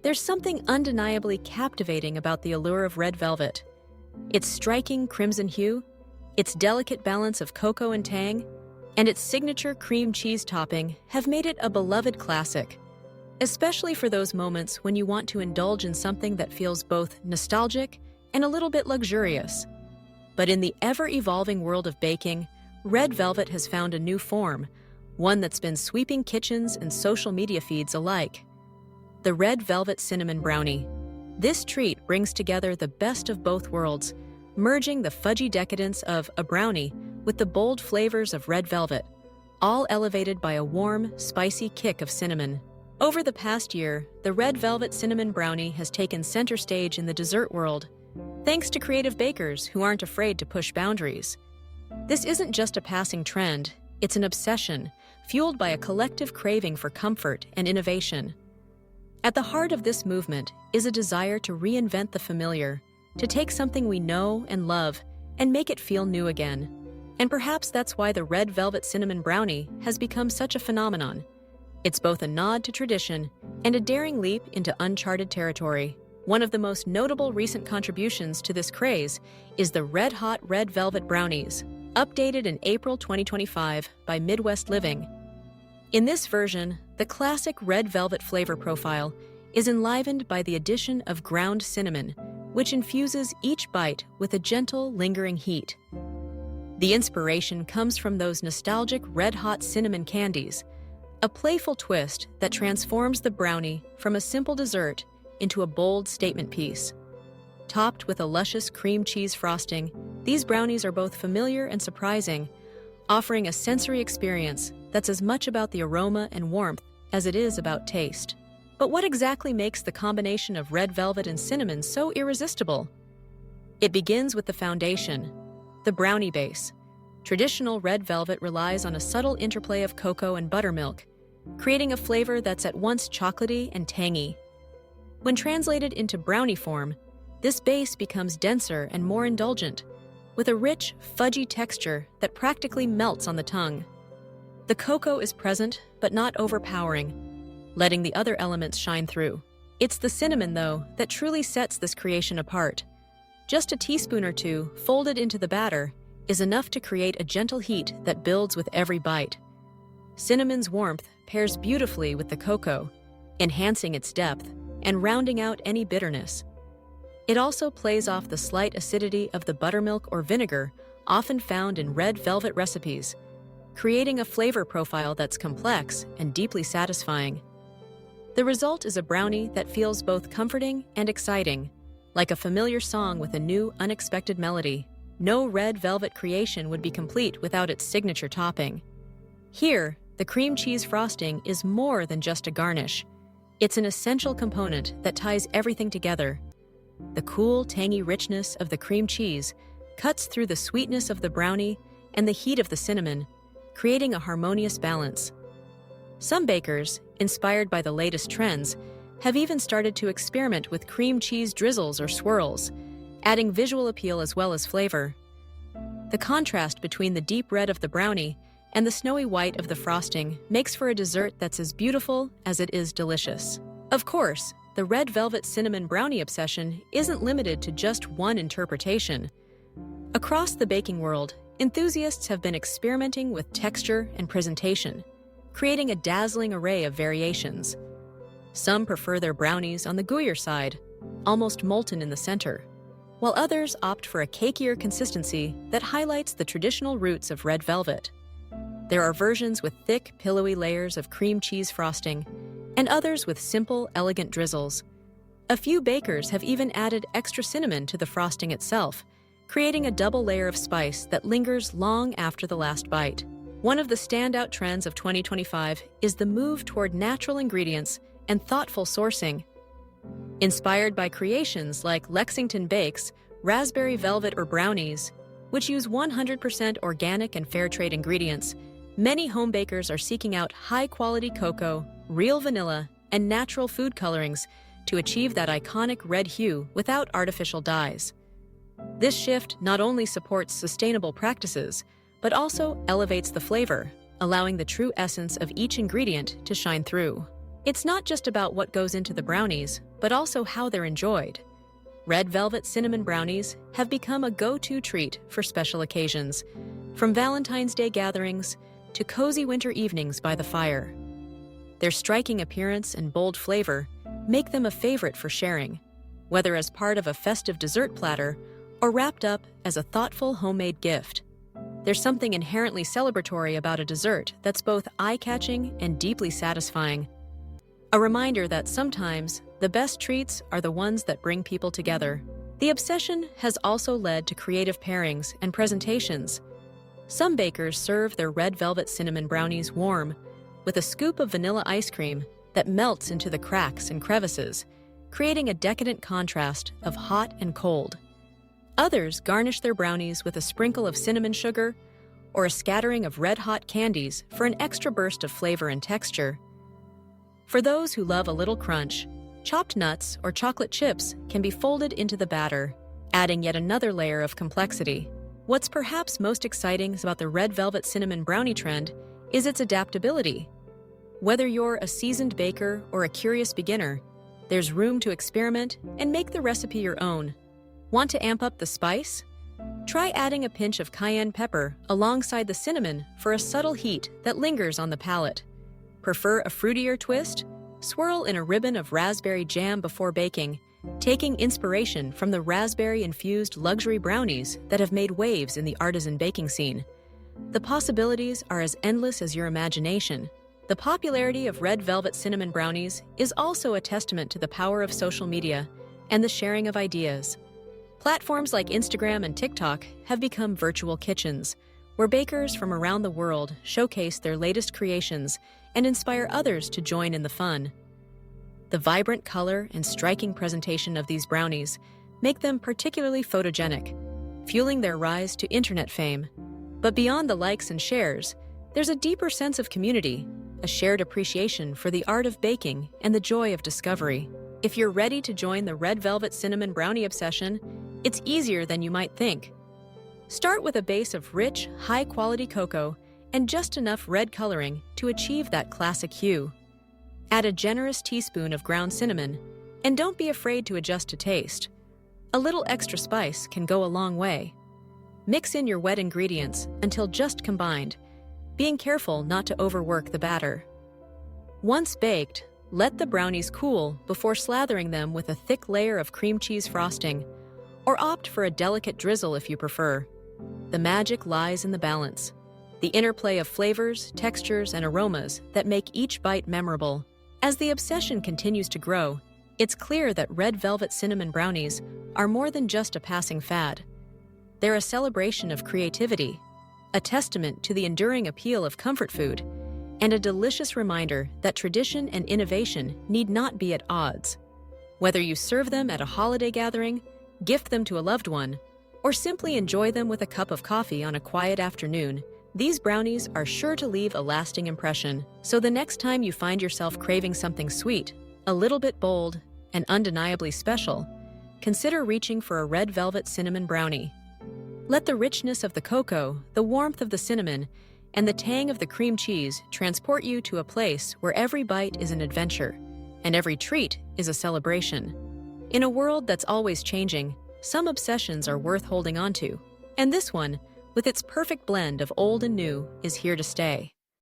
There's something undeniably captivating about the allure of red velvet. Its striking crimson hue, its delicate balance of cocoa and tang, and its signature cream cheese topping have made it a beloved classic, especially for those moments when you want to indulge in something that feels both nostalgic and a little bit luxurious. But in the ever-evolving world of baking, red velvet has found a new form, one that's been sweeping kitchens and social media feeds alike. The red velvet cinnamon brownie. This treat brings together the best of both worlds, merging the fudgy decadence of a brownie with the bold flavors of red velvet, all elevated by a warm, spicy kick of cinnamon. Over the past year, the red velvet cinnamon brownie has taken center stage in the dessert world, thanks to creative bakers who aren't afraid to push boundaries. This isn't just a passing trend, it's an obsession, fueled by a collective craving for comfort and innovation. At the heart of this movement is a desire to reinvent the familiar, to take something we know and love and make it feel new again. And perhaps that's why the red velvet cinnamon brownie has become such a phenomenon. It's both a nod to tradition and a daring leap into uncharted territory. One of the most notable recent contributions to this craze is the red-hot red velvet brownies, updated in April 2025 by Midwest Living. In this version, the classic red velvet flavor profile is enlivened by the addition of ground cinnamon, which infuses each bite with a gentle, lingering heat. The inspiration comes from those nostalgic red-hot cinnamon candies, a playful twist that transforms the brownie from a simple dessert into a bold statement piece. Topped with a luscious cream cheese frosting, these brownies are both familiar and surprising, offering a sensory experience that's as much about the aroma and warmth as it is about taste. But what exactly makes the combination of red velvet and cinnamon so irresistible? It begins with the foundation, the brownie base. Traditional red velvet relies on a subtle interplay of cocoa and buttermilk, creating a flavor that's at once chocolatey and tangy. When translated into brownie form, this base becomes denser and more indulgent, with a rich, fudgy texture that practically melts on the tongue. The cocoa is present, but not overpowering, letting the other elements shine through. It's the cinnamon, though, that truly sets this creation apart. Just a teaspoon or two, folded into the batter, is enough to create a gentle heat that builds with every bite. Cinnamon's warmth pairs beautifully with the cocoa, enhancing its depth and rounding out any bitterness. It also plays off the slight acidity of the buttermilk or vinegar often found in red velvet recipes, creating a flavor profile that's complex and deeply satisfying. The result is a brownie that feels both comforting and exciting, like a familiar song with a new, unexpected melody. No red velvet creation would be complete without its signature topping. Here, the cream cheese frosting is more than just a garnish. It's an essential component that ties everything together. The cool, tangy richness of the cream cheese cuts through the sweetness of the brownie and the heat of the cinnamon, creating a harmonious balance. Some bakers, inspired by the latest trends, have even started to experiment with cream cheese drizzles or swirls, adding visual appeal as well as flavor. The contrast between the deep red of the brownie and the snowy white of the frosting makes for a dessert that's as beautiful as it is delicious. Of course, the red velvet cinnamon brownie obsession isn't limited to just one interpretation. Across the baking world, enthusiasts have been experimenting with texture and presentation, creating a dazzling array of variations. Some prefer their brownies on the gooier side, almost molten in the center, while others opt for a cakier consistency that highlights the traditional roots of red velvet. There are versions with thick, pillowy layers of cream cheese frosting, and others with simple, elegant drizzles. A few bakers have even added extra cinnamon to the frosting itself, creating a double layer of spice that lingers long after the last bite. One of the standout trends of 2025 is the move toward natural ingredients and thoughtful sourcing. Inspired by creations like Lexington Bakes, Raspberry Velvet or Brownies, which use 100% organic and fair trade ingredients, many home bakers are seeking out high-quality cocoa, real vanilla, and natural food colorings to achieve that iconic red hue without artificial dyes. This shift not only supports sustainable practices, but also elevates the flavor, allowing the true essence of each ingredient to shine through. It's not just about what goes into the brownies, but also how they're enjoyed. Red velvet cinnamon brownies have become a go-to treat for special occasions, from Valentine's Day gatherings to cozy winter evenings by the fire. Their striking appearance and bold flavor make them a favorite for sharing, whether as part of a festive dessert platter or wrapped up as a thoughtful homemade gift. There's something inherently celebratory about a dessert that's both eye-catching and deeply satisfying. A reminder that sometimes the best treats are the ones that bring people together. The obsession has also led to creative pairings and presentations. Some bakers serve their red velvet cinnamon brownies warm, with a scoop of vanilla ice cream that melts into the cracks and crevices, creating a decadent contrast of hot and cold. Others garnish their brownies with a sprinkle of cinnamon sugar or a scattering of red-hot candies for an extra burst of flavor and texture. For those who love a little crunch, chopped nuts or chocolate chips can be folded into the batter, adding yet another layer of complexity. What's perhaps most exciting about the red velvet cinnamon brownie trend is its adaptability. Whether you're a seasoned baker or a curious beginner, there's room to experiment and make the recipe your own. Want to amp up the spice? Try adding a pinch of cayenne pepper alongside the cinnamon for a subtle heat that lingers on the palate. Prefer a fruitier twist? Swirl in a ribbon of raspberry jam before baking, taking inspiration from the raspberry-infused luxury brownies that have made waves in the artisan baking scene. The possibilities are as endless as your imagination. The popularity of red velvet cinnamon brownies is also a testament to the power of social media and the sharing of ideas. Platforms like Instagram and TikTok have become virtual kitchens, where bakers from around the world showcase their latest creations and inspire others to join in the fun. The vibrant color and striking presentation of these brownies make them particularly photogenic, fueling their rise to internet fame. But beyond the likes and shares, there's a deeper sense of community, a shared appreciation for the art of baking and the joy of discovery. If you're ready to join the red velvet cinnamon brownie obsession, it's easier than you might think. Start with a base of rich, high-quality cocoa and just enough red coloring to achieve that classic hue. Add a generous teaspoon of ground cinnamon, and don't be afraid to adjust to taste. A little extra spice can go a long way. Mix in your wet ingredients until just combined, being careful not to overwork the batter. Once baked, let the brownies cool before slathering them with a thick layer of cream cheese frosting, or opt for a delicate drizzle if you prefer. The magic lies in the balance, the interplay of flavors, textures, and aromas that make each bite memorable. As the obsession continues to grow, it's clear that red velvet cinnamon brownies are more than just a passing fad. They're a celebration of creativity, a testament to the enduring appeal of comfort food, and a delicious reminder that tradition and innovation need not be at odds. Whether you serve them at a holiday gathering, gift them to a loved one, or simply enjoy them with a cup of coffee on a quiet afternoon, these brownies are sure to leave a lasting impression. So the next time you find yourself craving something sweet, a little bit bold, and undeniably special, consider reaching for a red velvet cinnamon brownie. Let the richness of the cocoa, the warmth of the cinnamon, and the tang of the cream cheese transport you to a place where every bite is an adventure, and every treat is a celebration. In a world that's always changing, some obsessions are worth holding on to, and this one, with its perfect blend of old and new, is here to stay.